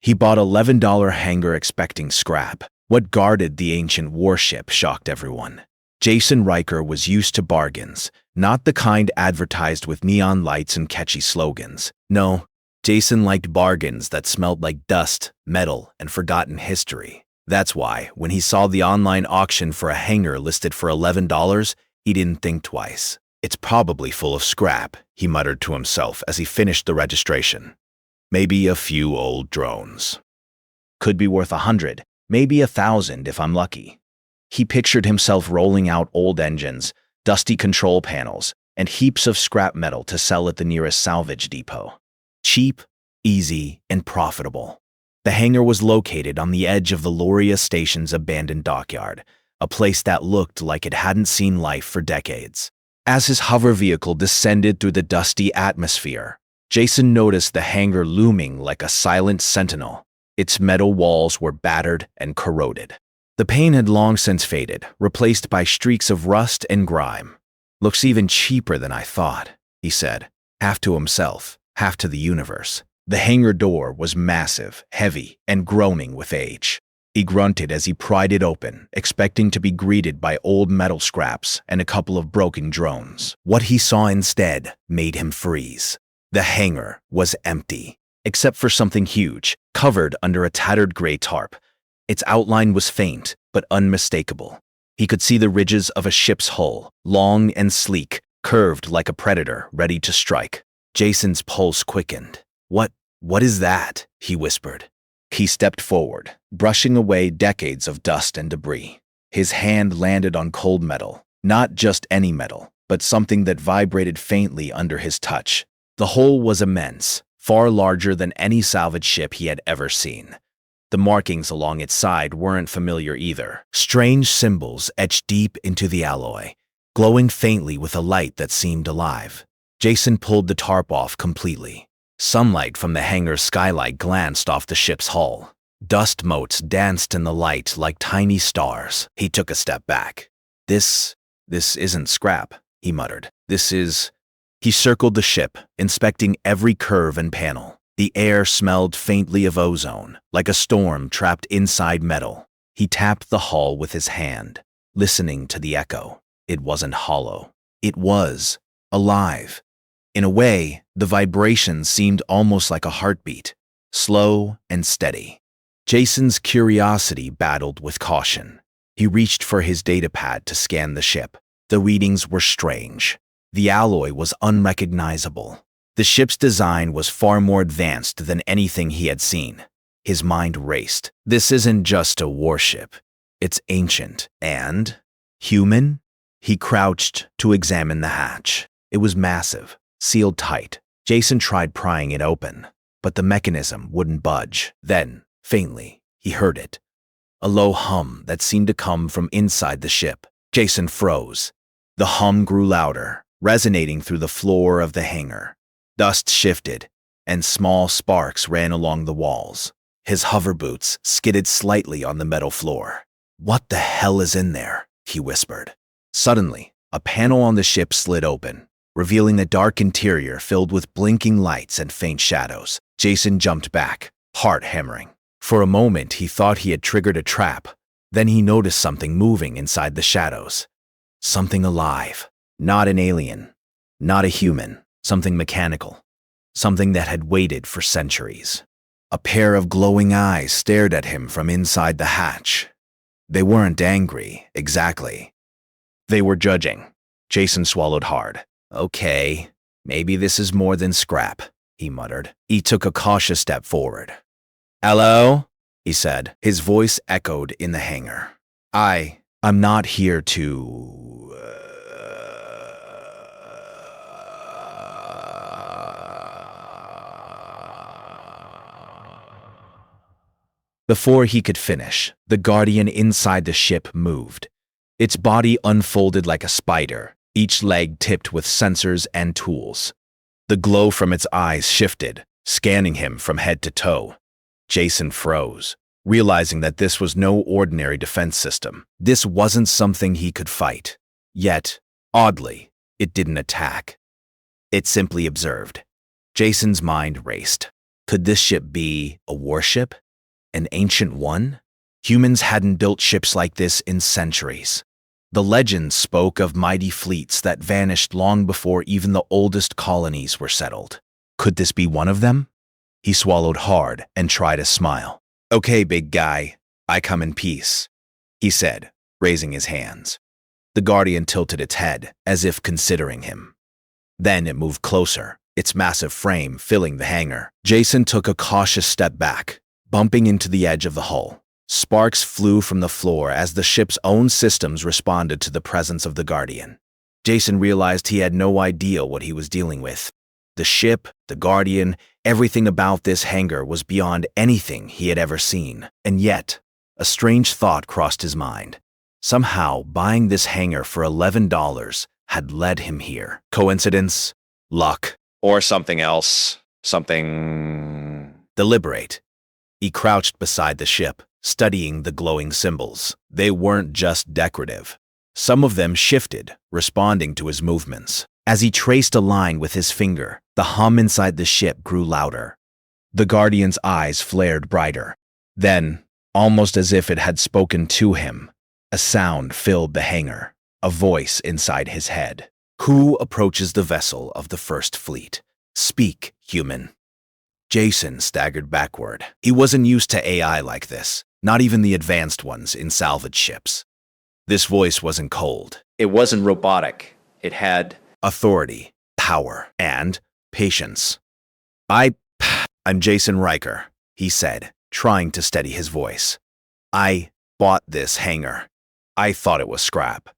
He bought $11 Hangar expecting scrap. What guarded the ancient warship shocked everyone. Jason Riker was used to bargains, not the kind advertised with neon lights and catchy slogans. No, Jason liked bargains that smelled like dust, metal, and forgotten history. That's why, when he saw the online auction for a Hangar listed for $11, he didn't think twice. "It's probably full of scrap," he muttered to himself as he finished the registration. "Maybe a few old drones. Could be worth 100, maybe 1,000 if I'm lucky." He pictured himself rolling out old engines, dusty control panels, and heaps of scrap metal to sell at the nearest salvage depot. Cheap, easy, and profitable. The Hangar was located on the edge of the Loria Station's abandoned dockyard, a place that looked like it hadn't seen life for decades. As his hover vehicle descended through the dusty atmosphere, Jason noticed the Hangar looming like a silent sentinel. Its metal walls were battered and corroded. The paint had long since faded, replaced by streaks of rust and grime. "Looks even cheaper than I thought," he said, half to himself, half to the universe. The Hangar door was massive, heavy, and groaning with age. He grunted as he pried it open, expecting to be greeted by old metal scraps and a couple of broken drones. What he saw instead made him freeze. The Hangar was empty, except for something huge, covered under a tattered gray tarp. Its outline was faint, but unmistakable. He could see the ridges of a ship's hull, long and sleek, curved like a predator ready to strike. Jason's pulse quickened. What is that?" he whispered. He stepped forward, brushing away decades of dust and debris. His hand landed on cold metal, not just any metal, but something that vibrated faintly under his touch. The hull was immense, far larger than any salvage ship he had ever seen. The markings along its side weren't familiar either. Strange symbols etched deep into the alloy, glowing faintly with a light that seemed alive. Jason pulled the tarp off completely. Sunlight from the Hangar's skylight glanced off the ship's hull. Dust motes danced in the light like tiny stars. He took a step back. This isn't scrap," he muttered. "This is..." He circled the ship, inspecting every curve and panel. The air smelled faintly of ozone, like a storm trapped inside metal. He tapped the hull with his hand, listening to the echo. It wasn't hollow. It was alive. In a way, the vibration seemed almost like a heartbeat, slow and steady. Jason's curiosity battled with caution. He reached for his datapad to scan the ship. The readings were strange. The alloy was unrecognizable. The ship's design was far more advanced than anything he had seen. His mind raced. This isn't just a warship. It's ancient and human. He crouched to examine the hatch. It was massive, sealed tight. Jason tried prying it open, but the mechanism wouldn't budge. Then, faintly, he heard it. A low hum that seemed to come from inside the ship. Jason froze. The hum grew louder, resonating through the floor of the Hangar. Dust shifted, and small sparks ran along the walls. His hover boots skidded slightly on the metal floor. "What the hell is in there?" he whispered. Suddenly, a panel on the ship slid open, revealing a dark interior filled with blinking lights and faint shadows. Jason jumped back, heart hammering. For a moment, he thought he had triggered a trap. Then he noticed something moving inside the shadows. Something alive. Not an alien. Not a human. Something mechanical. Something that had waited for centuries. A pair of glowing eyes stared at him from inside the hatch. They weren't angry, exactly. They were judging. Jason swallowed hard. "Okay, maybe this is more than scrap," he muttered. He took a cautious step forward. "Hello?" he said. His voice echoed in the Hangar. I'm not here to... Before he could finish, the Guardian inside the ship moved. Its body unfolded like a spider, each leg tipped with sensors and tools. The glow from its eyes shifted, scanning him from head to toe. Jason froze, realizing that this was no ordinary defense system. This wasn't something he could fight. Yet, oddly, it didn't attack. It simply observed. Jason's mind raced. Could this ship be a warship? An ancient one? Humans hadn't built ships like this in centuries. The legends spoke of mighty fleets that vanished long before even the oldest colonies were settled. Could this be one of them? He swallowed hard and tried a smile. "Okay, big guy, I come in peace," he said, raising his hands. The Guardian tilted its head, as if considering him. Then it moved closer, its massive frame filling the hangar. Jason took a cautious step back, bumping into the edge of the hull. Sparks flew from the floor as the ship's own systems responded to the presence of the Guardian. Jason realized he had no idea what he was dealing with. The ship, the Guardian, everything about this hangar was beyond anything he had ever seen. And yet, a strange thought crossed his mind. Somehow, buying this hangar for $11 had led him here. Coincidence? Luck? Or something else? Something deliberate. He crouched beside the ship, studying the glowing symbols. They weren't just decorative. Some of them shifted, responding to his movements. As he traced a line with his finger, the hum inside the ship grew louder. The Guardian's eyes flared brighter. Then, almost as if it had spoken to him, a sound filled the hangar, a voice inside his head. "Who approaches the vessel of the First Fleet? Speak, human." Jason staggered backward. He wasn't used to AI like this, not even the advanced ones in salvage ships. This voice wasn't cold. It wasn't robotic. It had authority, power, and patience. I'm Jason Riker, he said, trying to steady his voice. "I bought this hangar. I thought it was scrap."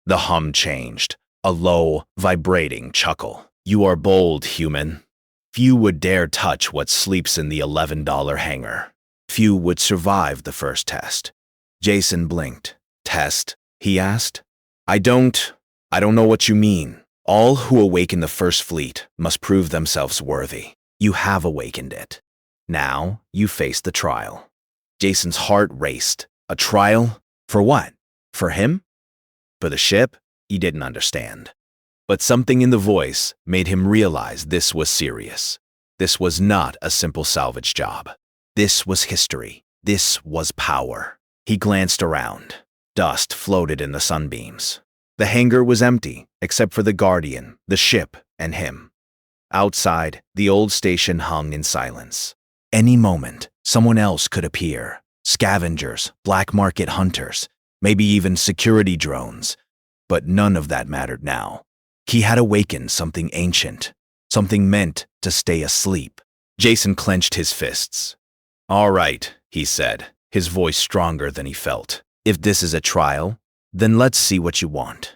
The hum changed, a low, vibrating chuckle. "You are bold, human. Few would dare touch what sleeps in the $11 hangar. Few would survive the first test." Jason blinked. "Test?" he asked. I don't know what you mean. All who awaken the First Fleet must prove themselves worthy. You have awakened it. Now you face the trial." Jason's heart raced. A trial? For what? For him? For the ship? He didn't understand. But something in the voice made him realize this was serious. This was not a simple salvage job. This was history. This was power. He glanced around. Dust floated in the sunbeams. The hangar was empty, except for the Guardian, the ship, and him. Outside, the old station hung in silence. Any moment, someone else could appear. Scavengers, black market hunters, maybe even security drones. But none of that mattered now. He had awakened something ancient, something meant to stay asleep. Jason clenched his fists. "All right," he said, his voice stronger than he felt. "If this is a trial, then let's see what you want."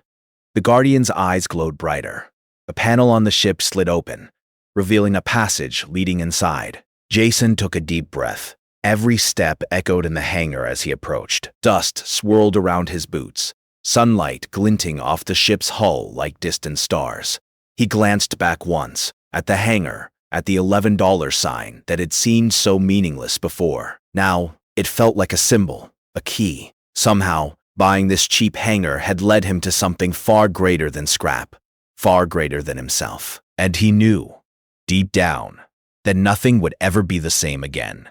The Guardian's eyes glowed brighter. A panel on the ship slid open, revealing a passage leading inside. Jason took a deep breath. Every step echoed in the hangar as he approached. Dust swirled around his boots, sunlight glinting off the ship's hull like distant stars. He glanced back once, at the hangar, at the $11 sign that had seemed so meaningless before. Now, it felt like a symbol, a key. Somehow, buying this cheap hangar had led him to something far greater than scrap, far greater than himself. And he knew, deep down, that nothing would ever be the same again.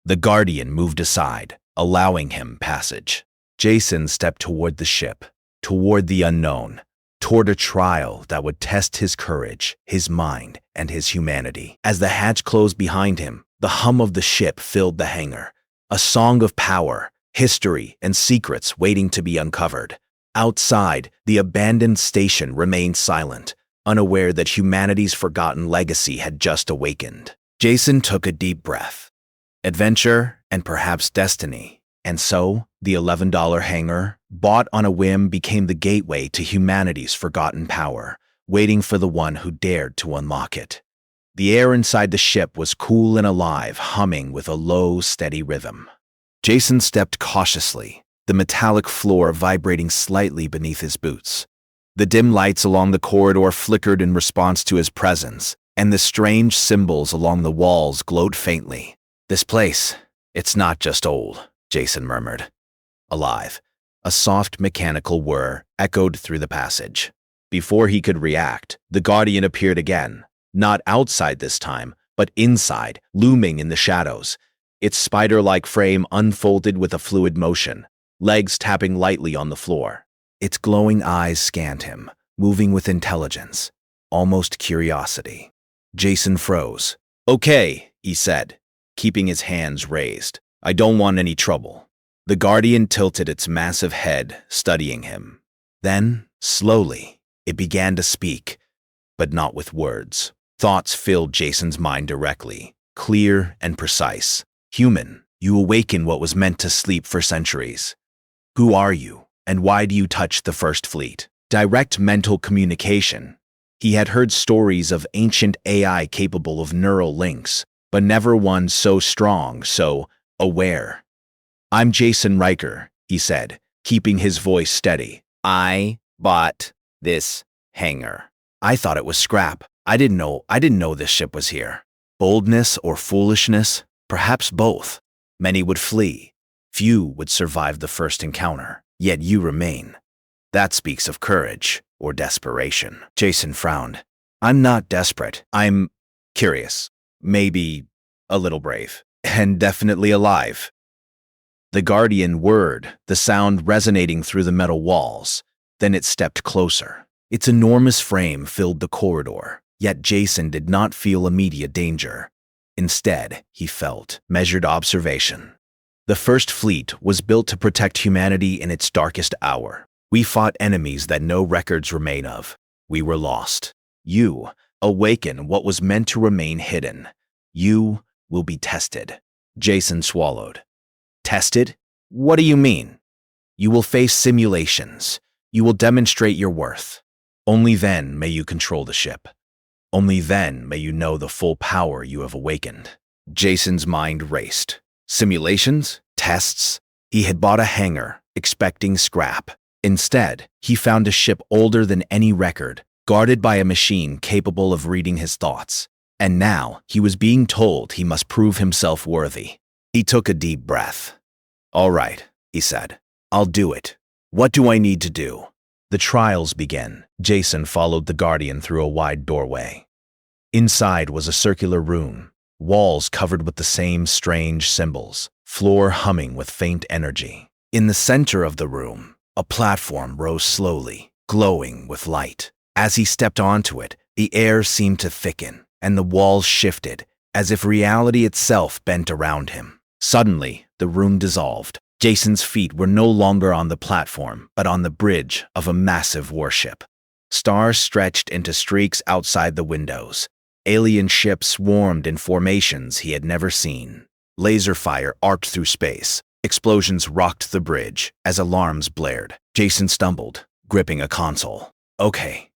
The Guardian moved aside, allowing him passage. Jason stepped toward the ship, toward the unknown, toward a trial that would test his courage, his mind, and his humanity. As the hatch closed behind him, the hum of the ship filled the hangar, a song of power, history, and secrets waiting to be uncovered. Outside, the abandoned station remained silent, unaware that humanity's forgotten legacy had just awakened. Jason took a deep breath. Adventure and perhaps destiny. And so, the $11 hangar, bought on a whim, became the gateway to humanity's forgotten power, waiting for the one who dared to unlock it. The air inside the ship was cool and alive, humming with a low, steady rhythm. Jason stepped cautiously, the metallic floor vibrating slightly beneath his boots. The dim lights along the corridor flickered in response to his presence, and the strange symbols along the walls glowed faintly. "This place, it's not just old," Jason murmured. Alive. A soft mechanical whir echoed through the passage. Before he could react, the Guardian appeared again, not outside this time, but inside, looming in the shadows, its spider-like frame unfolded with a fluid motion, legs tapping lightly on the floor. Its glowing eyes scanned him, moving with intelligence, almost curiosity. Jason froze. "Okay," he said, keeping his hands raised. "I don't want any trouble." The Guardian tilted its massive head, studying him. Then, slowly, it began to speak, but not with words. Thoughts filled Jason's mind directly, clear and precise. "Human, you awaken what was meant to sleep for centuries. Who are you, and why do you touch the First Fleet?" Direct mental communication. He had heard stories of ancient AI capable of neural links, but never one so strong, so aware. "I'm Jason Riker," he said, keeping his voice steady. "I bought this hangar. I thought it was scrap. I didn't know this ship was here." Boldness or foolishness? Perhaps both. Many would flee. Few would survive the first encounter. Yet you remain. That speaks of courage or desperation. Jason frowned. "I'm not desperate. I'm curious. Maybe a little brave. And definitely alive." The Guardian whirred, the sound resonating through the metal walls. Then it stepped closer. Its enormous frame filled the corridor, yet Jason did not feel immediate danger. Instead, he felt measured observation. The First Fleet was built to protect humanity in its darkest hour. We fought enemies that no records remain of. We were lost. You awaken what was meant to remain hidden. You will be tested. Jason swallowed. Tested? What do you mean? You will face simulations. You will demonstrate your worth. Only then may you control the ship. Only then may you know the full power you have awakened. Jason's mind raced. Simulations? Tests? He had bought a hangar, expecting scrap. Instead, he found a ship older than any record, guarded by a machine capable of reading his thoughts. And now, he was being told he must prove himself worthy. He took a deep breath. "All right," he said. "I'll do it. What do I need to do?" The trials began. Jason followed the Guardian through a wide doorway. Inside was a circular room, walls covered with the same strange symbols, floor humming with faint energy. In the center of the room, a platform rose slowly, glowing with light. As he stepped onto it, the air seemed to thicken, and the walls shifted, as if reality itself bent around him. Suddenly, the room dissolved. Jason's feet were no longer on the platform, but on the bridge of a massive warship. Stars stretched into streaks outside the windows. Alien ships swarmed in formations he had never seen. Laser fire arced through space. Explosions rocked the bridge as alarms blared. Jason stumbled, gripping a console. Okay.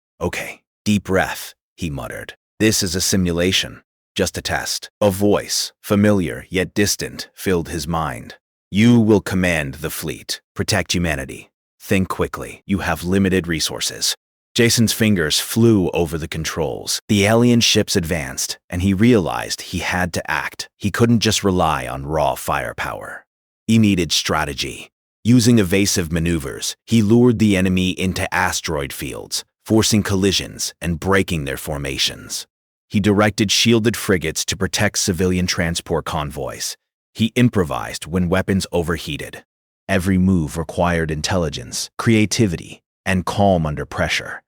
Deep breath, he muttered. "This is a simulation, just a test." A voice, familiar yet distant, filled his mind. "You will command the fleet, protect humanity. Think quickly, you have limited resources." Jason's fingers flew over the controls. The alien ships advanced, and he realized he had to act. He couldn't just rely on raw firepower. He needed strategy. Using evasive maneuvers, he lured the enemy into asteroid fields, forcing collisions and breaking their formations. He directed shielded frigates to protect civilian transport convoys. He improvised when weapons overheated. Every move required intelligence, creativity, and calm under pressure.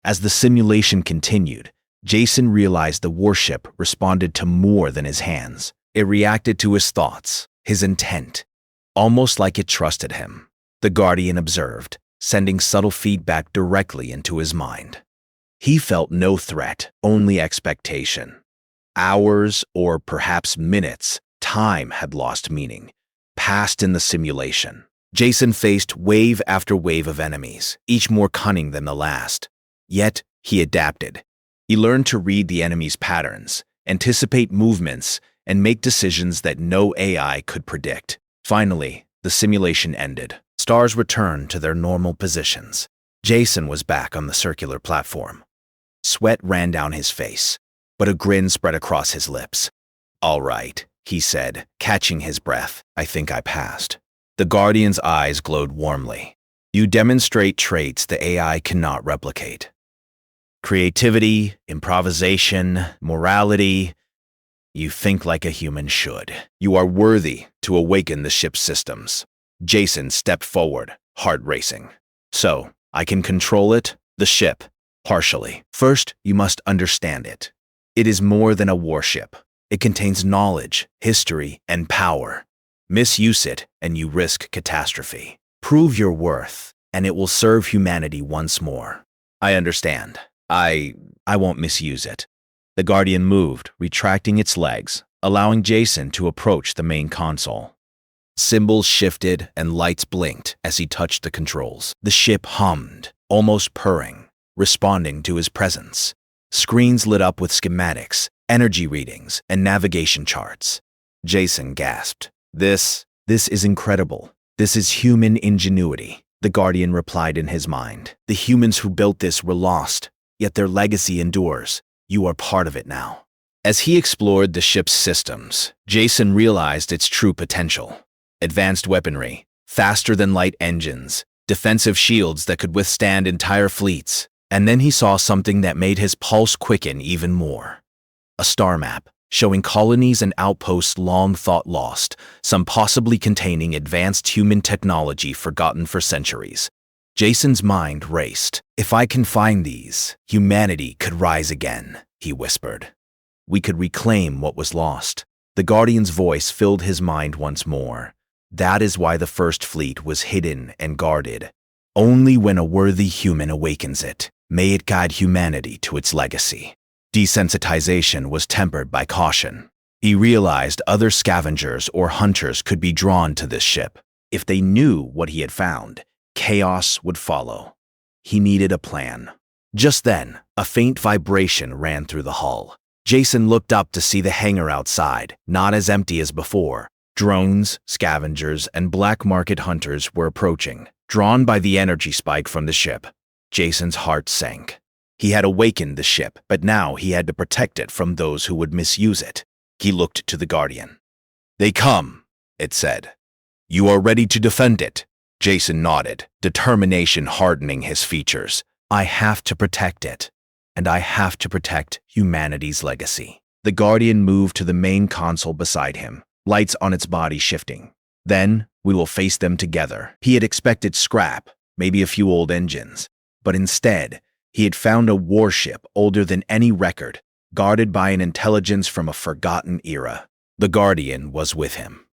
As the simulation continued, Jason realized the warship responded to more than his hands. It reacted to his thoughts, his intent, almost like it trusted him. The Guardian observed, sending subtle feedback directly into his mind. He felt no threat, only expectation. Hours, or perhaps minutes, time had lost meaning, passed in the simulation. Jason faced wave after wave of enemies, each more cunning than the last. Yet, he adapted. He learned to read the enemy's patterns, anticipate movements, and make decisions that no AI could predict. Finally, the simulation ended. Stars returned to their normal positions. Jason was back on the circular platform. Sweat ran down his face, but a grin spread across his lips. "All right," he said, catching his breath. "I think I passed." The Guardian's eyes glowed warmly. "You demonstrate traits the AI cannot replicate. Creativity, improvisation, morality. You think like a human should. You are worthy to awaken the ship's systems. Jason stepped forward, heart racing. So, I can control it? The ship? Partially. First, you must understand it. It is more than a warship. It contains knowledge, history, and power. Misuse it, and you risk catastrophe. Prove your worth, and it will serve humanity once more. I understand. I won't misuse it. The Guardian moved, retracting its legs, allowing Jason to approach the main console. Symbols shifted and lights blinked as he touched the controls. The ship hummed, almost purring, responding to his presence. Screens lit up with schematics, energy readings, and navigation charts. Jason gasped. This is incredible. This is human ingenuity, the Guardian replied in his mind. The humans who built this were lost, yet their legacy endures. You are part of it now. As he explored the ship's systems, Jason realized its true potential. Advanced weaponry, faster-than-light engines, defensive shields that could withstand entire fleets. And then he saw something that made his pulse quicken even more. A star map, showing colonies and outposts long thought lost, some possibly containing advanced human technology forgotten for centuries. Jason's mind raced. If I can find these, humanity could rise again, he whispered. We could reclaim what was lost. The Guardian's voice filled his mind once more. That is why the First Fleet was hidden and guarded. Only when a worthy human awakens it, may it guide humanity to its legacy. Desensitization was tempered by caution. He realized other scavengers or hunters could be drawn to this ship. If they knew what he had found, chaos would follow. He needed a plan. Just then, a faint vibration ran through the hull. Jason looked up to see the hangar outside, not as empty as before. Drones, scavengers, and black market hunters were approaching, drawn by the energy spike from the ship. Jason's heart sank. He had awakened the ship, but now he had to protect it from those who would misuse it. He looked to the Guardian. They come, it said. You are ready to defend it. Jason nodded, determination hardening his features. I have to protect it, and I have to protect humanity's legacy. The Guardian moved to the main console beside him, lights on its body shifting. Then, we will face them together. He had expected scrap, maybe a few old engines. But instead, he had found a warship older than any record, guarded by an intelligence from a forgotten era. The Guardian was with him.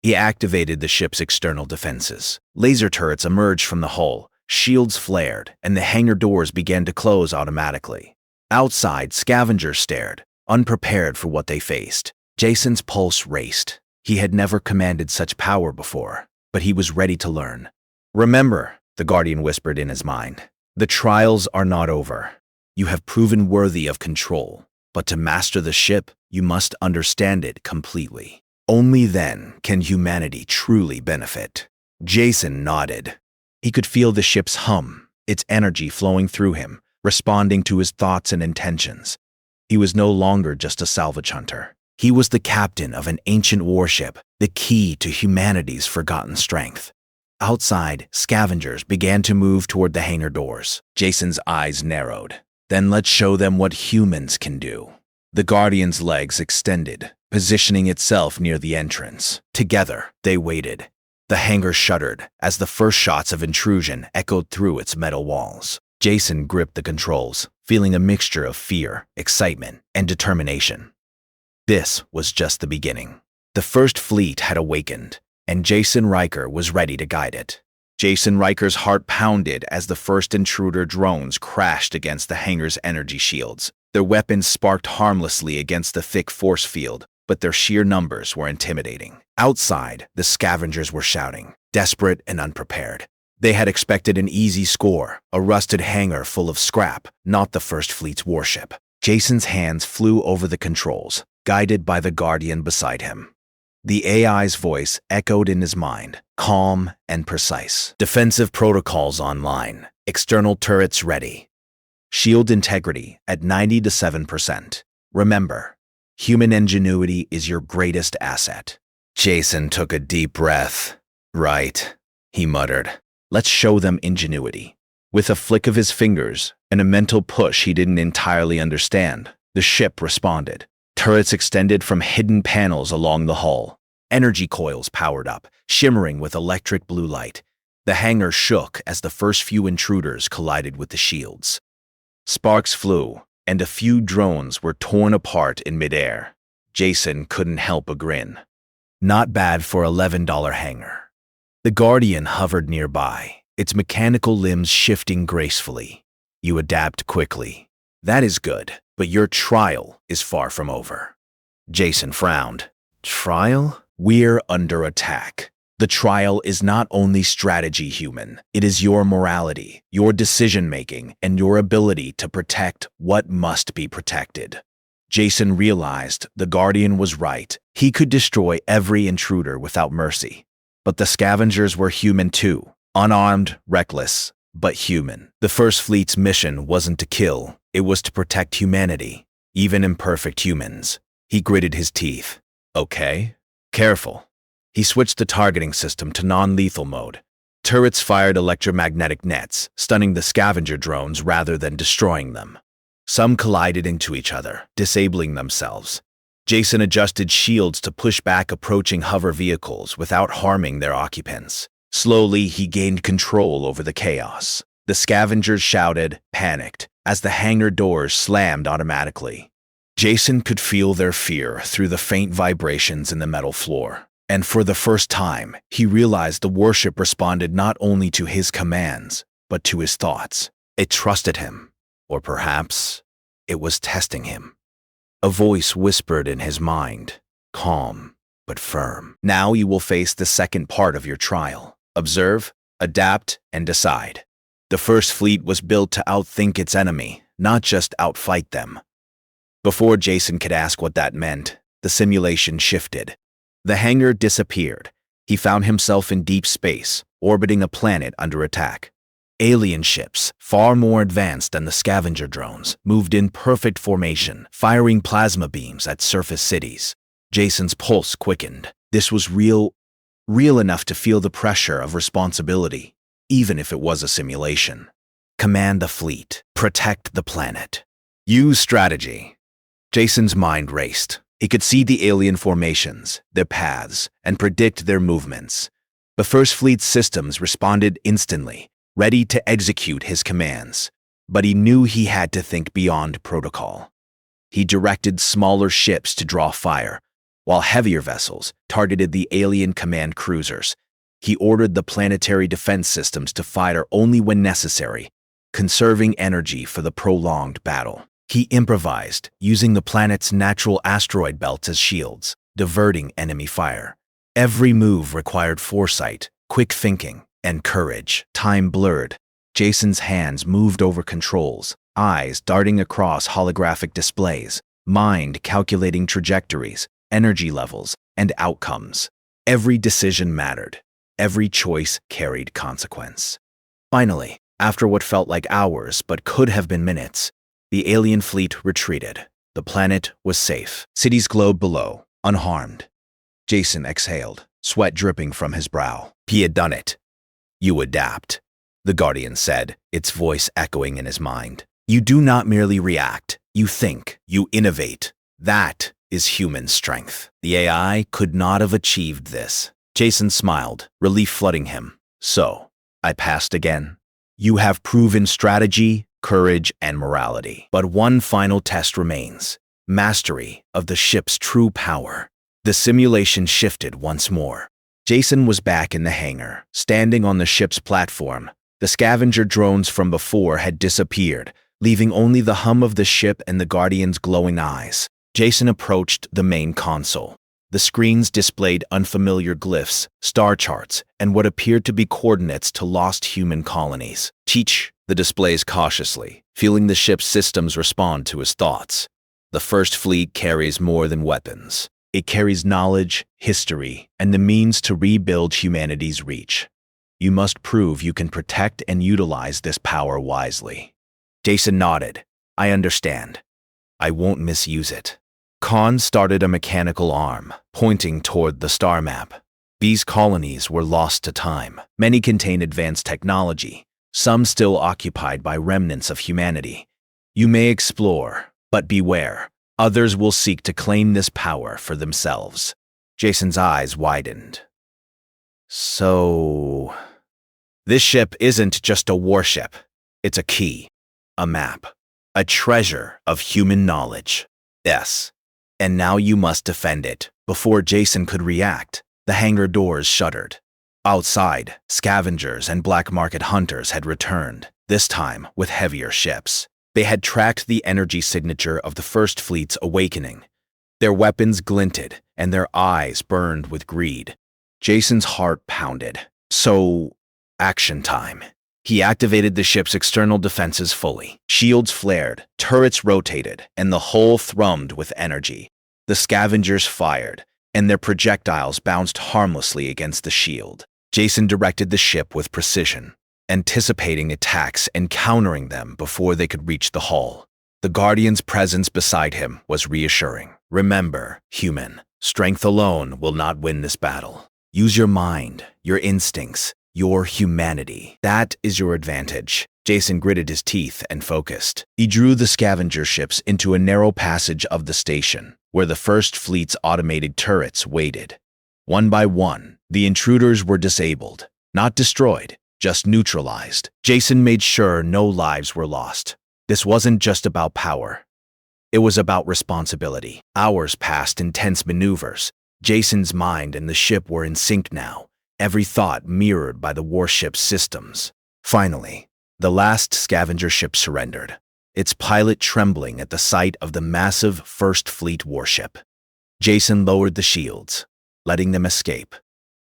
He activated the ship's external defenses. Laser turrets emerged from the hull, shields flared, and the hangar doors began to close automatically. Outside, scavengers stared, unprepared for what they faced. Jason's pulse raced. He had never commanded such power before, but he was ready to learn. Remember, the Guardian whispered in his mind, the trials are not over. You have proven worthy of control, but to master the ship, you must understand it completely. Only then can humanity truly benefit. Jason nodded. He could feel the ship's hum, its energy flowing through him, responding to his thoughts and intentions. He was no longer just a salvage hunter. He was the captain of an ancient warship, the key to humanity's forgotten strength. Outside, scavengers began to move toward the hangar doors. Jason's eyes narrowed. Then let's show them what humans can do. The Guardian's legs extended, positioning itself near the entrance. Together, they waited. The hangar shuddered as the first shots of intrusion echoed through its metal walls. Jason gripped the controls, feeling a mixture of fear, excitement, and determination. This was just the beginning. The First Fleet had awakened, and Jason Riker was ready to guide it. Jason Riker's heart pounded as the first intruder drones crashed against the hangar's energy shields. Their weapons sparked harmlessly against the thick force field, but their sheer numbers were intimidating. Outside, the scavengers were shouting, desperate and unprepared. They had expected an easy score, a rusted hangar full of scrap, not the First Fleet's warship. Jason's hands flew over the controls, guided by the Guardian beside him. The AI's voice echoed in his mind, calm and precise. Defensive protocols online, external turrets ready. Shield integrity at 97%. Remember, human ingenuity is your greatest asset. Jason took a deep breath. Right, he muttered. Let's show them ingenuity. With a flick of his fingers and a mental push he didn't entirely understand, the ship responded. Turrets extended from hidden panels along the hull. Energy coils powered up, shimmering with electric blue light. The hangar shook as the first few intruders collided with the shields. Sparks flew, and a few drones were torn apart in midair. Jason couldn't help a grin. Not bad for $11 hangar. The Guardian hovered nearby, its mechanical limbs shifting gracefully. You adapt quickly. That is good, but your trial is far from over. Jason frowned. Trial? We're under attack. The trial is not only strategy, human. It is your morality, your decision-making, and your ability to protect what must be protected. Jason realized the Guardian was right. He could destroy every intruder without mercy. But the scavengers were human too. Unarmed, reckless, but human. The First Fleet's mission wasn't to kill. It was to protect humanity, even imperfect humans. He gritted his teeth. Okay, careful. He switched the targeting system to non-lethal mode. Turrets fired electromagnetic nets, stunning the scavenger drones rather than destroying them. Some collided into each other, disabling themselves. Jason adjusted shields to push back approaching hover vehicles without harming their occupants. Slowly, he gained control over the chaos. The scavengers shouted, panicked, as the hangar doors slammed automatically. Jason could feel their fear through the faint vibrations in the metal floor. And for the first time, he realized the warship responded not only to his commands, but to his thoughts. It trusted him. Or perhaps it was testing him. A voice whispered in his mind, calm but firm. Now you will face the second part of your trial. Observe, adapt, and decide. The First Fleet was built to outthink its enemy, not just outfight them. Before Jason could ask what that meant, the simulation shifted. The hangar disappeared. He found himself in deep space, orbiting a planet under attack. Alien ships, far more advanced than the scavenger drones, moved in perfect formation, firing plasma beams at surface cities. Jason's pulse quickened. This was real enough to feel the pressure of responsibility, even if it was a simulation. Command the fleet. Protect the planet. Use strategy. Jason's mind raced. He could see the alien formations, their paths, and predict their movements. The First Fleet's systems responded instantly, ready to execute his commands. But he knew he had to think beyond protocol. He directed smaller ships to draw fire, while heavier vessels targeted the alien command cruisers. He ordered the planetary defense systems to fire only when necessary, conserving energy for the prolonged battle. He improvised, using the planet's natural asteroid belts as shields, diverting enemy fire. Every move required foresight, quick thinking, and courage. Time blurred. Jason's hands moved over controls, eyes darting across holographic displays, mind calculating trajectories, energy levels, and outcomes. Every decision mattered. Every choice carried consequence. Finally, after what felt like hours but could have been minutes, the alien fleet retreated. The planet was safe. Cities glowed below, unharmed. Jason exhaled, sweat dripping from his brow. He had done it. You adapt, the Guardian said, its voice echoing in his mind. You do not merely react. You think. You innovate. That is human strength. The AI could not have achieved this. Jason smiled, relief flooding him. So, I passed again. You have proven strategy, courage, and morality. But one final test remains. Mastery of the ship's true power. The simulation shifted once more. Jason was back in the hangar, standing on the ship's platform. The scavenger drones from before had disappeared, leaving only the hum of the ship and the Guardian's glowing eyes. Jason approached the main console. The screens displayed unfamiliar glyphs, star charts, and what appeared to be coordinates to lost human colonies. Teach the displays cautiously, feeling the ship's systems respond to his thoughts. The First Fleet carries more than weapons. It carries knowledge, history, and the means to rebuild humanity's reach. You must prove you can protect and utilize this power wisely. Jason nodded. I understand. I won't misuse it. Khan started a mechanical arm, pointing toward the star map. These colonies were lost to time. Many contain advanced technology, some still occupied by remnants of humanity. You may explore, but beware. Others will seek to claim this power for themselves. Jason's eyes widened. So, this ship isn't just a warship. It's a key, a map, a treasure of human knowledge. Yes, and now you must defend it. Before Jason could react, the hangar doors shuttered. Outside, scavengers and black market hunters had returned, this time with heavier ships. They had tracked the energy signature of the First Fleet's awakening. Their weapons glinted, and their eyes burned with greed. Jason's heart pounded. So, action time. He activated the ship's external defenses fully. Shields flared, turrets rotated, and the hull thrummed with energy. The scavengers fired, and their projectiles bounced harmlessly against the shield. Jason directed the ship with precision, anticipating attacks and countering them before they could reach the hull. The Guardian's presence beside him was reassuring. Remember, human, strength alone will not win this battle. Use your mind, your instincts, your humanity. That is your advantage. Jason gritted his teeth and focused. He drew the scavenger ships into a narrow passage of the station, where the First Fleet's automated turrets waited. One by one, the intruders were disabled, not destroyed, just neutralized. Jason made sure no lives were lost. This wasn't just about power. It was about responsibility. Hours passed in tense maneuvers. Jason's mind and the ship were in sync now, every thought mirrored by the warship's systems. Finally, the last scavenger ship surrendered, its pilot trembling at the sight of the massive First Fleet warship. Jason lowered the shields, letting them escape,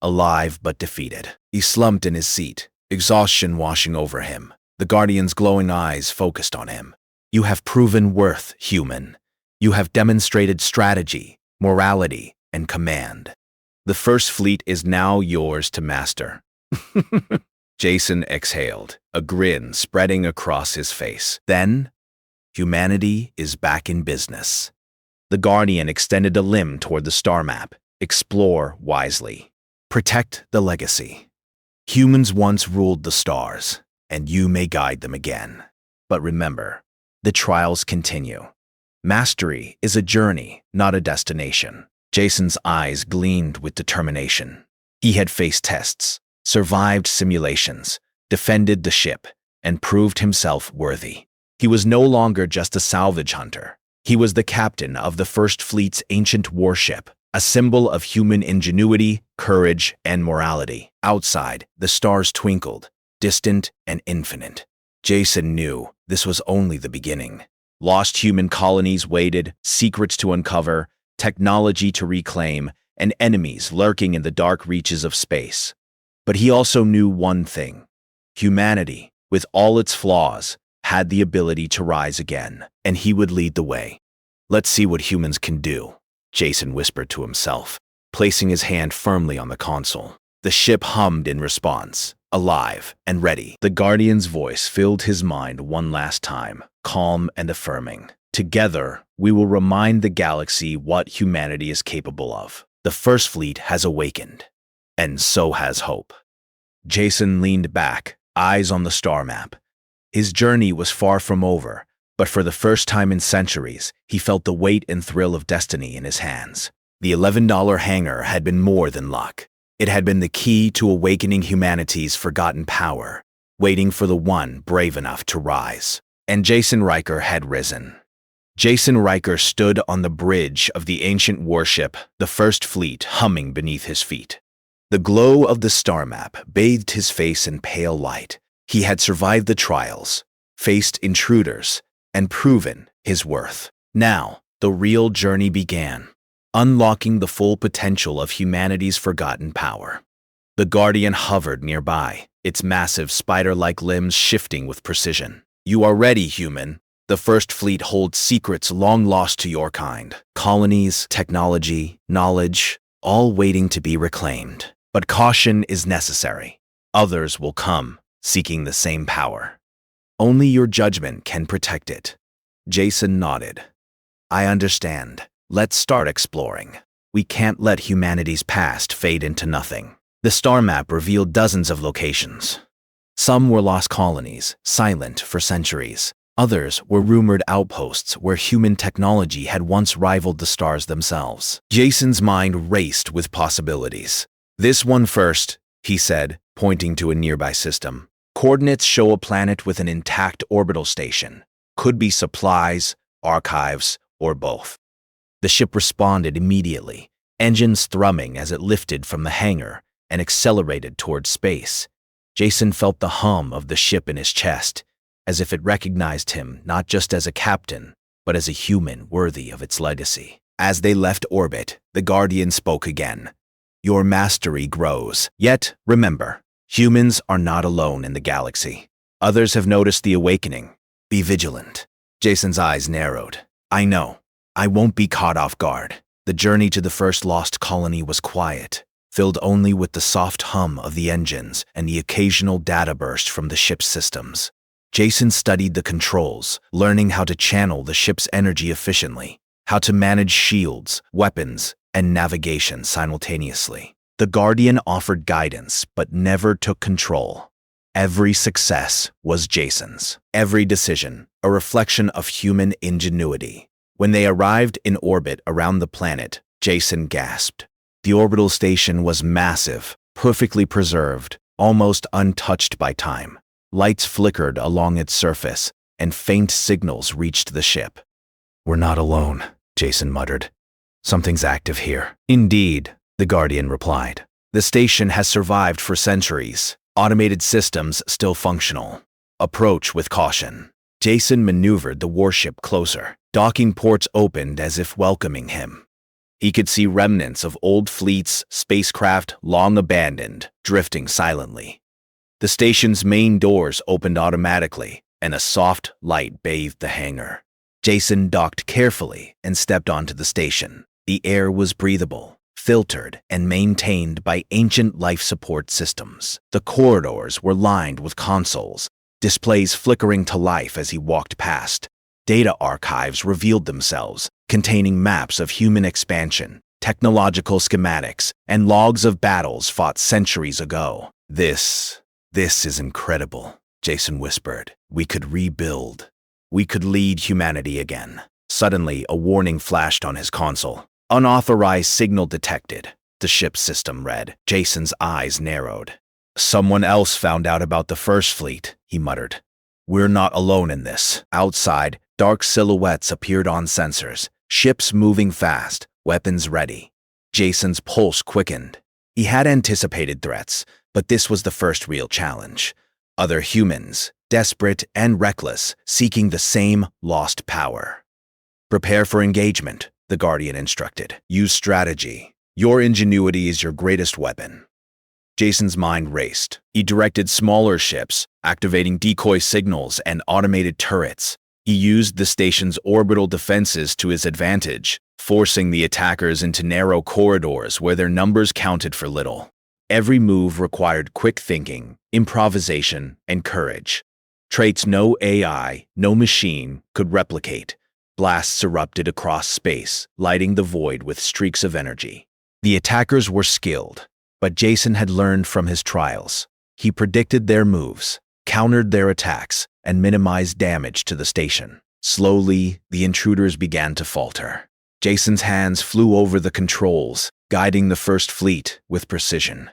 alive but defeated. He slumped in his seat, exhaustion washing over him. The Guardian's glowing eyes focused on him. You have proven worth, human. You have demonstrated strategy, morality, and command. The First Fleet is now yours to master. Jason exhaled, a grin spreading across his face. Then, humanity is back in business. The Guardian extended a limb toward the star map. Explore wisely. Protect the legacy. Humans once ruled the stars, and you may guide them again. But remember, the trials continue. Mastery is a journey, not a destination. Jason's eyes gleamed with determination. He had faced tests, survived simulations, defended the ship, and proved himself worthy. He was no longer just a salvage hunter. He was the captain of the First Fleet's ancient warship, a symbol of human ingenuity, courage, and morality. Outside, the stars twinkled, distant and infinite. Jason knew this was only the beginning. Lost human colonies waited, secrets to uncover, technology to reclaim, and enemies lurking in the dark reaches of space. But he also knew one thing. Humanity, with all its flaws, had the ability to rise again, and he would lead the way. Let's see what humans can do, Jason whispered to himself, placing his hand firmly on the console. The ship hummed in response, alive and ready. The Guardian's voice filled his mind one last time, calm and affirming. Together, we will remind the galaxy what humanity is capable of. The First Fleet has awakened, and so has hope. Jason leaned back, eyes on the star map. His journey was far from over, but for the first time in centuries, he felt the weight and thrill of destiny in his hands. The $11 hangar had been more than luck. It had been the key to awakening humanity's forgotten power, waiting for the one brave enough to rise. And Jason Riker had risen. Jason Riker stood on the bridge of the ancient warship, the First Fleet, humming beneath his feet. The glow of the star map bathed his face in pale light. He had survived the trials, faced intruders, and proven his worth. Now, the real journey began, unlocking the full potential of humanity's forgotten power. The Guardian hovered nearby, its massive spider-like limbs shifting with precision. You are ready, human. The First Fleet holds secrets long lost to your kind. Colonies, technology, knowledge, all waiting to be reclaimed. But caution is necessary. Others will come, seeking the same power. Only your judgment can protect it. Jason nodded. I understand. Let's start exploring. We can't let humanity's past fade into nothing. The star map revealed dozens of locations. Some were lost colonies, silent for centuries. Others were rumored outposts where human technology had once rivaled the stars themselves. Jason's mind raced with possibilities. "This one first," he said, pointing to a nearby system. "Coordinates show a planet with an intact orbital station. Could be supplies, archives, or both." The ship responded immediately, engines thrumming as it lifted from the hangar and accelerated toward space. Jason felt the hum of the ship in his chest, as if it recognized him not just as a captain, but as a human worthy of its legacy. As they left orbit, the Guardian spoke again. "Your mastery grows. Yet, remember, humans are not alone in the galaxy. Others have noticed the awakening. Be vigilant." Jason's eyes narrowed. "I know. I won't be caught off guard." The journey to the first lost colony was quiet, filled only with the soft hum of the engines and the occasional data burst from the ship's systems. Jason studied the controls, learning how to channel the ship's energy efficiently, how to manage shields, weapons, and navigation simultaneously. The Guardian offered guidance, but never took control. Every success was Jason's. Every decision, a reflection of human ingenuity. When they arrived in orbit around the planet, Jason gasped. The orbital station was massive, perfectly preserved, almost untouched by time. Lights flickered along its surface, and faint signals reached the ship. "We're not alone," Jason muttered. "Something's active here." "Indeed," the Guardian replied. "The station has survived for centuries. Automated systems still functional. Approach with caution." Jason maneuvered the warship closer. Docking ports opened as if welcoming him. He could see remnants of old fleets, spacecraft long abandoned, drifting silently. The station's main doors opened automatically, and a soft light bathed the hangar. Jason docked carefully and stepped onto the station. The air was breathable, filtered, and maintained by ancient life support systems. The corridors were lined with consoles, displays flickering to life as he walked past. Data archives revealed themselves, containing maps of human expansion, technological schematics, and logs of battles fought centuries ago. This is incredible," Jason whispered. "We could rebuild. We could lead humanity again." Suddenly, a warning flashed on his console. "Unauthorized signal detected," the ship's system read. Jason's eyes narrowed. "Someone else found out about the first fleet," he muttered. "We're not alone in this." Outside, dark silhouettes appeared on sensors, ships moving fast, weapons ready. Jason's pulse quickened. He had anticipated threats, but this was the first real challenge. Other humans, desperate and reckless, seeking the same lost power. "Prepare for engagement," the Guardian instructed. "Use strategy. Your ingenuity is your greatest weapon." Jason's mind raced. He directed smaller ships, activating decoy signals and automated turrets. He used the station's orbital defenses to his advantage, forcing the attackers into narrow corridors where their numbers counted for little. Every move required quick thinking, improvisation, and courage. Traits no AI, no machine could replicate. Blasts erupted across space, lighting the void with streaks of energy. The attackers were skilled, but Jason had learned from his trials. He predicted their moves, countered their attacks, and minimized damage to the station. Slowly, the intruders began to falter. Jason's hands flew over the controls, guiding the first fleet with precision.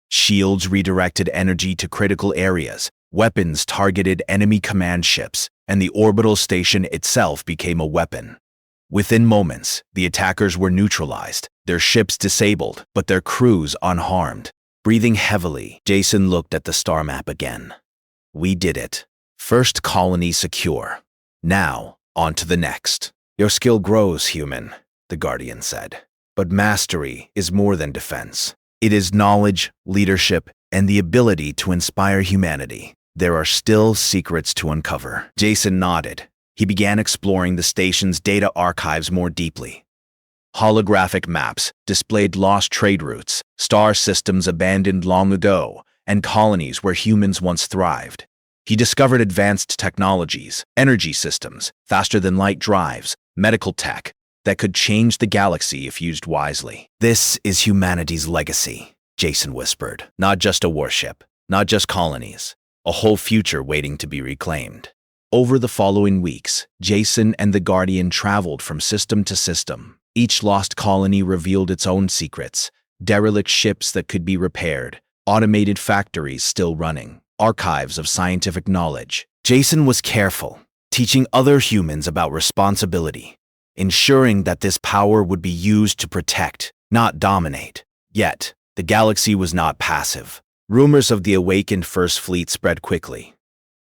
Shields redirected energy to critical areas, weapons targeted enemy command ships, and the orbital station itself became a weapon. Within moments, the attackers were neutralized, their ships disabled, but their crews unharmed. Breathing heavily, Jason looked at the star map again. "We did it. First colony secure. Now, on to the next." "Your skill grows, human," the Guardian said. "But mastery is more than defense. It is knowledge, leadership, and the ability to inspire humanity. There are still secrets to uncover." Jason nodded. He began exploring the station's data archives more deeply. Holographic maps displayed lost trade routes, star systems abandoned long ago, and colonies where humans once thrived. He discovered advanced technologies, energy systems, faster-than-light drives, medical tech, that could change the galaxy if used wisely. "This is humanity's legacy," Jason whispered. "Not just a warship, not just colonies, a whole future waiting to be reclaimed." Over the following weeks, Jason and the Guardian traveled from system to system. Each lost colony revealed its own secrets: derelict ships that could be repaired, automated factories still running, archives of scientific knowledge. Jason was careful, teaching other humans about responsibility, ensuring that this power would be used to protect, not dominate. Yet, the galaxy was not passive. Rumors of the awakened First Fleet spread quickly.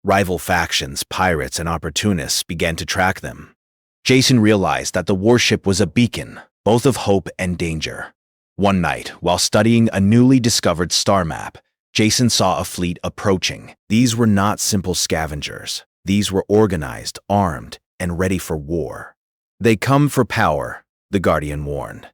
Rival factions, pirates, and opportunists began to track them. Jason realized that the warship was a beacon, both of hope and danger. One night, while studying a newly discovered star map, Jason saw a fleet approaching. These were not simple scavengers. These were organized, armed, and ready for war. "They come for power," the Guardian warned.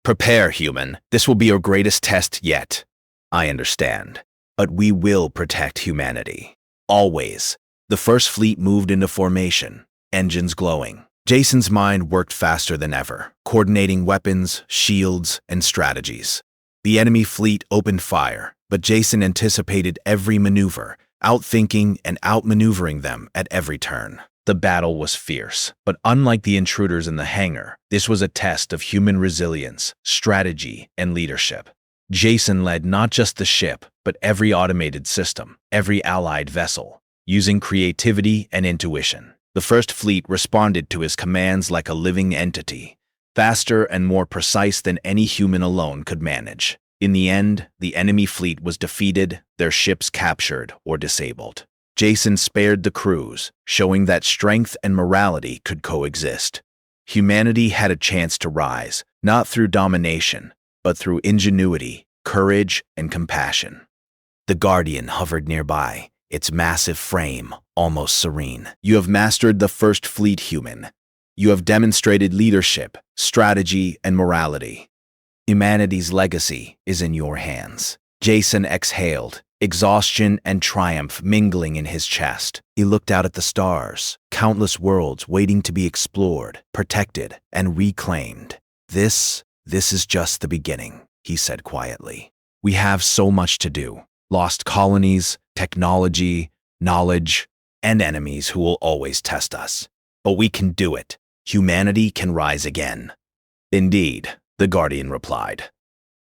"Prepare, human. This will be your greatest test yet." "I understand, but we will protect humanity. Always." The First Fleet moved into formation, engines glowing. Jason's mind worked faster than ever, coordinating weapons, shields, and strategies. The enemy fleet opened fire, but Jason anticipated every maneuver, outthinking and outmaneuvering them at every turn. The battle was fierce, but unlike the intruders in the hangar, this was a test of human resilience, strategy, and leadership. Jason led not just the ship, but every automated system, every allied vessel, using creativity and intuition. The First Fleet responded to his commands like a living entity, faster and more precise than any human alone could manage. In the end, the enemy fleet was defeated, their ships captured or disabled. Jason spared the crews, showing that strength and morality could coexist. Humanity had a chance to rise, not through domination, but through ingenuity, courage, and compassion. The Guardian hovered nearby, its massive frame almost serene. "You have mastered the First Fleet, human. You have demonstrated leadership, strategy, and morality. Humanity's legacy is in your hands." Jason exhaled, exhaustion and triumph mingling in his chest. He looked out at the stars, countless worlds waiting to be explored, protected, and reclaimed. This is just the beginning," he said quietly. "We have so much to do. Lost colonies, technology, knowledge, and enemies who will always test us. But we can do it. Humanity can rise again." "Indeed," the Guardian replied,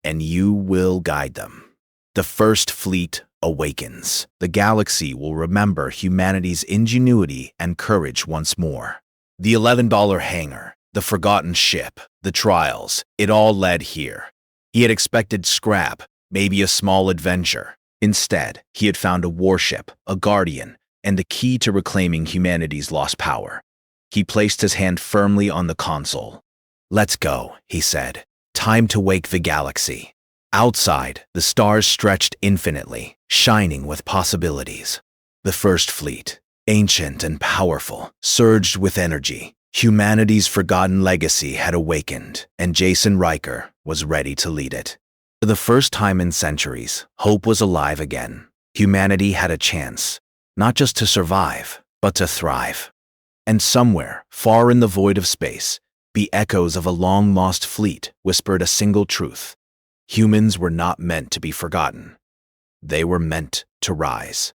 "and you will guide them. The First Fleet awakens. The galaxy will remember humanity's ingenuity and courage once more." The $11 hangar, the forgotten ship, the trials, it all led here. He had expected scrap, maybe a small adventure. Instead, he had found a warship, a guardian, and the key to reclaiming humanity's lost power. He placed his hand firmly on the console. "Let's go," he said. "Time to wake the galaxy." Outside, the stars stretched infinitely, shining with possibilities. The First Fleet, ancient and powerful, surged with energy. Humanity's forgotten legacy had awakened, and Jason Riker was ready to lead it. For the first time in centuries, hope was alive again. Humanity had a chance, not just to survive, but to thrive. And somewhere, far in the void of space, the echoes of a long-lost fleet whispered a single truth: humans were not meant to be forgotten. They were meant to rise.